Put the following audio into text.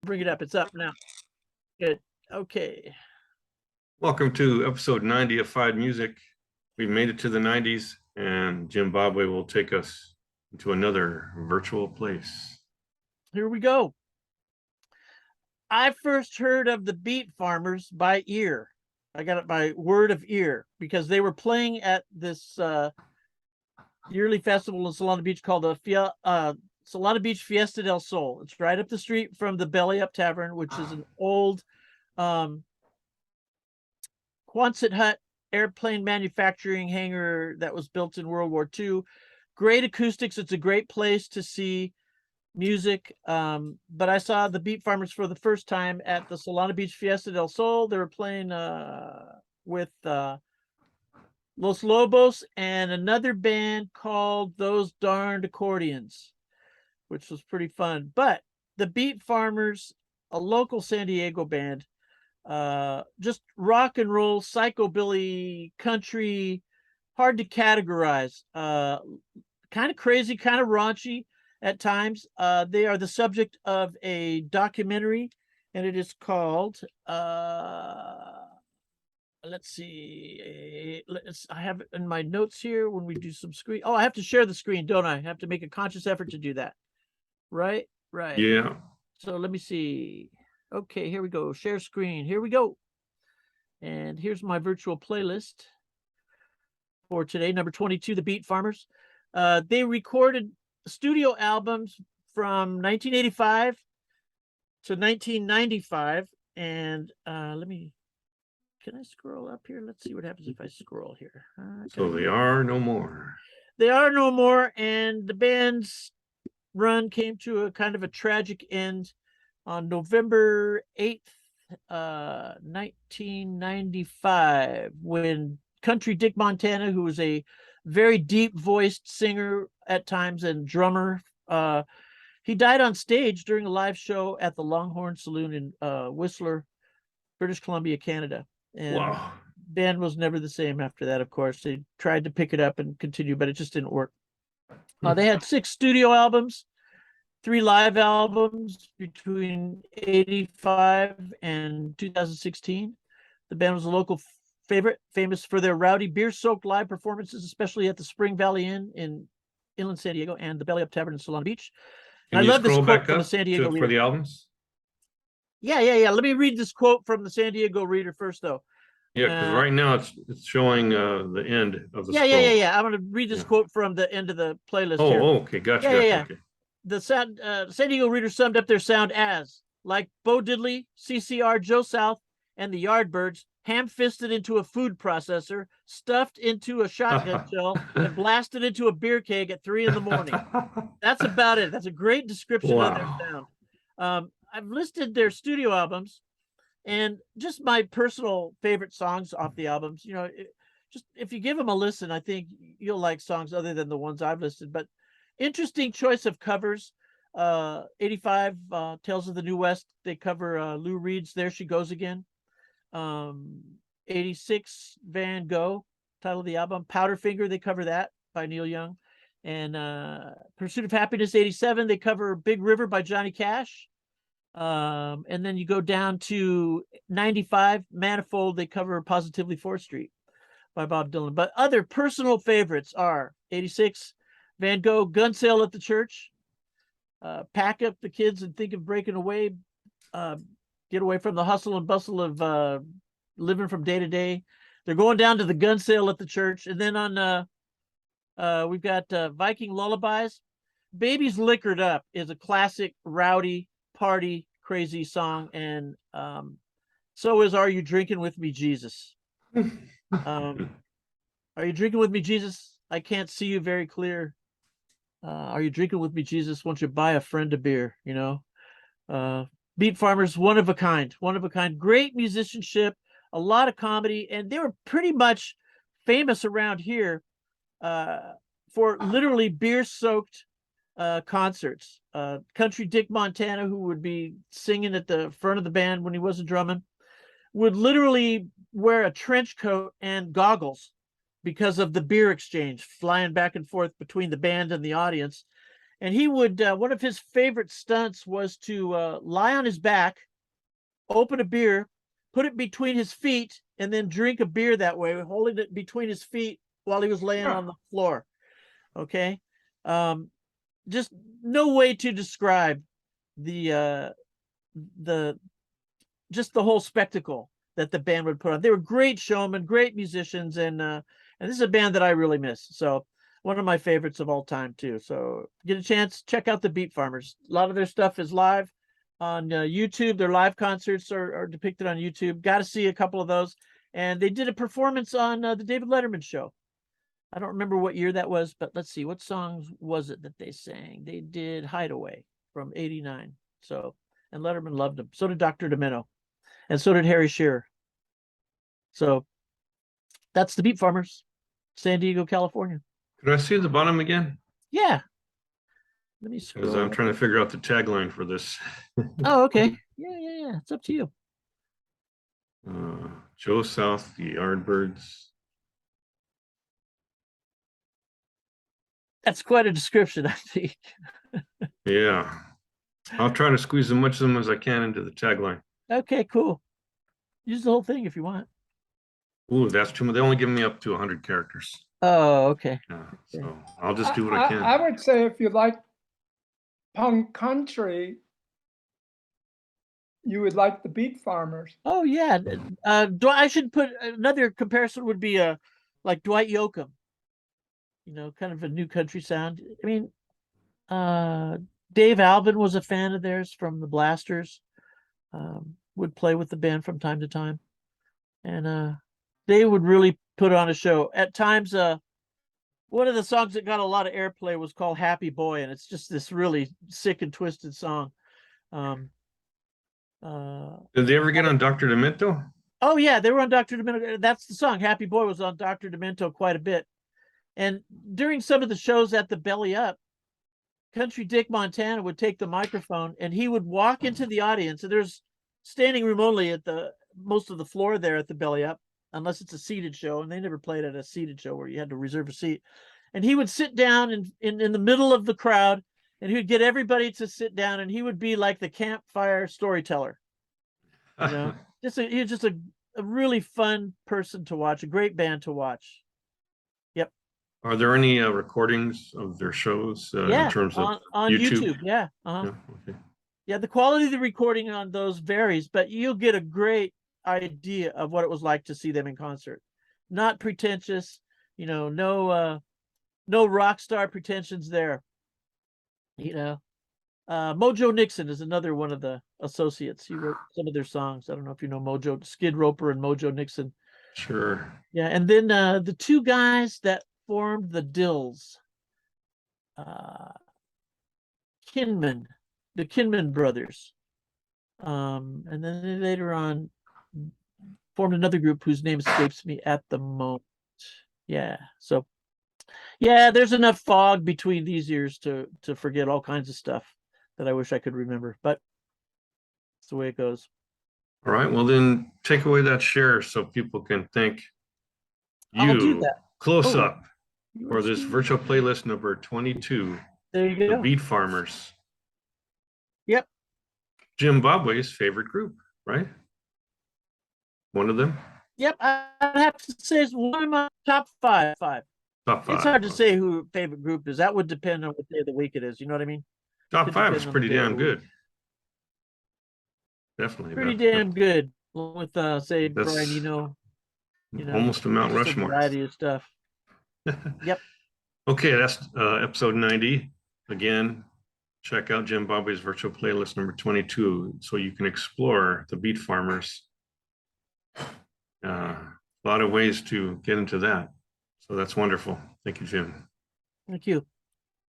Bring it up. It's up now. Good. Okay. Welcome to episode 90 of Fied Music. We made it to the 90s, and Jim Babwe will take us into another virtual place. Here we go. I first heard of the Beat Farmers by ear. I got it by word of ear because they were playing at this yearly festival in Solana Beach called the Solana Beach Fiesta del Sol. It's right up the street from the Belly Up Tavern, which is an old Quonset hut airplane manufacturing hangar that was built in World War II. Great acoustics. It's a great place to see music. But I saw the Beat Farmers for the first time at the Solana Beach Fiesta del Sol. They were playing with Los Lobos and another band called Those Darned Accordions, which was pretty fun. But the Beat Farmers, a local San Diego band, just rock and roll, psychobilly, country, hard to categorize, kind of crazy, kind of raunchy at times. They are the subject of a documentary, and it is called let's see, I have it in my notes here when we do some screen. Oh, I have to share the screen, don't I? Have to make a conscious effort to do that. Right. Yeah. So let me see. Okay, here we go. Share screen. Here we go. And here's my virtual playlist for today, number 22, The Beat Farmers. They recorded studio albums from 1985 to 1995. And can I scroll up here? Let's see what happens if I scroll here. So they are no more. They are no more. And the band's run came to a kind of a tragic end on November 8th, 1995, when Country Dick Montana, who was a very deep-voiced singer at times and drummer, he died on stage during a live show at the Longhorn Saloon in Whistler, British Columbia, Canada. And wow. band was never the same after that, of course. They tried to pick it up and continue, but it just didn't work. They had 6 studio albums, 3 live albums between 85 and 2016. The band was a local favorite, famous for their rowdy, beer-soaked live performances, especially at the Spring Valley Inn in Inland San Diego and the Belly Up Tavern in Solana Beach. Can I you love this scroll quote back from the up San Diego for Reader. the albums? Yeah. Let me read this quote from the San Diego Reader first, though. Yeah, because right now it's showing the end of the scroll. Yeah. I'm going to read this quote from the end of the playlist here. Okay, gotcha. Okay. The San Diego Reader summed up their sound as, like Bo Diddley, CCR, Joe South, and the Yardbirds, ham-fisted into a food processor, stuffed into a shotgun shell, and blasted into a beer keg at 3 a.m. That's about it. That's a great description of their sound. I've listed their studio albums and just my personal favorite songs off the albums. You know, just if you give them a listen, I think you'll like songs other than the ones I've listed. But interesting choice of covers. 85, Tales of the New West, they cover Lou Reed's There She Goes Again. 86, Van Gogh, title of the album. Powderfinger, they cover that by Neil Young. And Pursuit of Happiness, 87, they cover Big River by Johnny Cash. And then you go down to 95, Manifold, they cover Positively 4th Street by Bob Dylan. But other personal favorites are 86, Van Gogh, Gun Sale at the Church, Pack Up the Kids and Think of Breaking Away, get away from the hustle and bustle of living from day to day. They're going down to the gun sale at the church. And then on we've got Viking Lullabies. Baby's Liquored Up is a classic rowdy party crazy song, and so is Are You Drinking With Me, Jesus? Are you drinking with me, Jesus? I can't see you very clear. Are you drinking with me, Jesus? Won't you buy a friend a beer? You know, Beat Farmers, one of a kind. Great musicianship, a lot of comedy, and they were pretty much famous around here for literally beer-soaked concerts. Country Dick Montana, who would be singing at the front of the band when he wasn't drumming, would literally wear a trench coat and goggles because of the beer exchange flying back and forth between the band and the audience. And he would, one of his favorite stunts was to lie on his back, open a beer, put it between his feet, and then drink a beer that way, holding it between his feet while he was laying on the floor. Okay. Just no way to describe the just the whole spectacle that the band would put on. They were great showmen, great musicians, and this is a band that I really miss. So one of my favorites of all time too. So get a chance, check out the Beat Farmers. A lot of their stuff is live on YouTube. Their live concerts are depicted on YouTube. Got to see a couple of those. And they did a performance on the David Letterman show. I don't remember what year that was, but let's see, what songs was it that they sang? They did Hideaway from '89. So, and Letterman loved them. So did Dr. Demento, and so did Harry Shearer. So that's the Beat Farmers, San Diego, California. Could I see the bottom again? Yeah. Let me Because scroll. I'm trying to figure out the tagline for this. Oh, okay. Yeah. It's up to you. Joe South, the Yardbirds. That's quite a description, I think. Yeah. I'll try to squeeze as much of them as I can into the tagline. Okay, cool. Use the whole thing if you want. Ooh, that's too much. They only give me up to 100 characters. Oh, okay. Yeah, so I'll just do what I can. I would say if you like punk country, you would like the Beat Farmers. Oh yeah. I should put another comparison would be like Dwight Yoakam. You know, kind of a new country sound. I mean, Dave Alvin was a fan of theirs from the Blasters. Would play with the band from time to time, and they would really put on a show. At times, one of the songs that got a lot of airplay was called "Happy Boy," and it's just this really sick and twisted song. Did they ever get on Dr. Demento? Oh yeah, they were on Dr. Demento. That's the song. "Happy Boy" was on Dr. Demento quite a bit. And during some of the shows at the Belly Up, Country Dick Montana would take the microphone and he would walk into the audience. And there's standing room only at the most of the floor there at the Belly Up, unless it's a seated show. And they never played at a seated show where you had to reserve a seat. And he would sit down in the middle of the crowd, and he would get everybody to sit down, and he would be like the campfire storyteller. You know, he was just a really fun person to watch, a great band to watch. Yep. Are there any recordings of their shows in terms of on YouTube? Yeah. Yeah, okay. Yeah, the quality of the recording on those varies, but you'll get a great idea of what it was like to see them in concert. Not pretentious, you know, no rock star pretensions there. You know, Mojo Nixon is another one of the associates. He wrote some of their songs. I don't know if you know Mojo, Skid Roper and Mojo Nixon. Sure. Yeah, and then the two guys that formed the Dills, the Kinman brothers, and then later on formed another group whose name escapes me at the moment. Yeah, so yeah, there's enough fog between these years to forget all kinds of stuff that I wish I could remember, but it's the way it goes. All right, well then take away that share so people can thank I'll do you that. close Oh, up for this virtual playlist number 22, There you the go. Beat Farmers. Yep. Jim Babwe's favorite group, right? One of them? Yep, I'd have to say it's one of my top five. Top five. It's hard to say who favorite group is. That would depend on what day of the week it is. You know what I mean? Top Could five is depend on pretty the day of damn the week. good. Definitely. Pretty about- damn good. With say That's Brian, you know, almost a Mount just a Rushmore. variety of stuff. Yep. Okay, that's episode 90. Again, check out Jim Babwe's virtual playlist number 22 so you can explore the Beat Farmers. A lot of ways to get into that. So that's wonderful. Thank you, Jim. Thank you.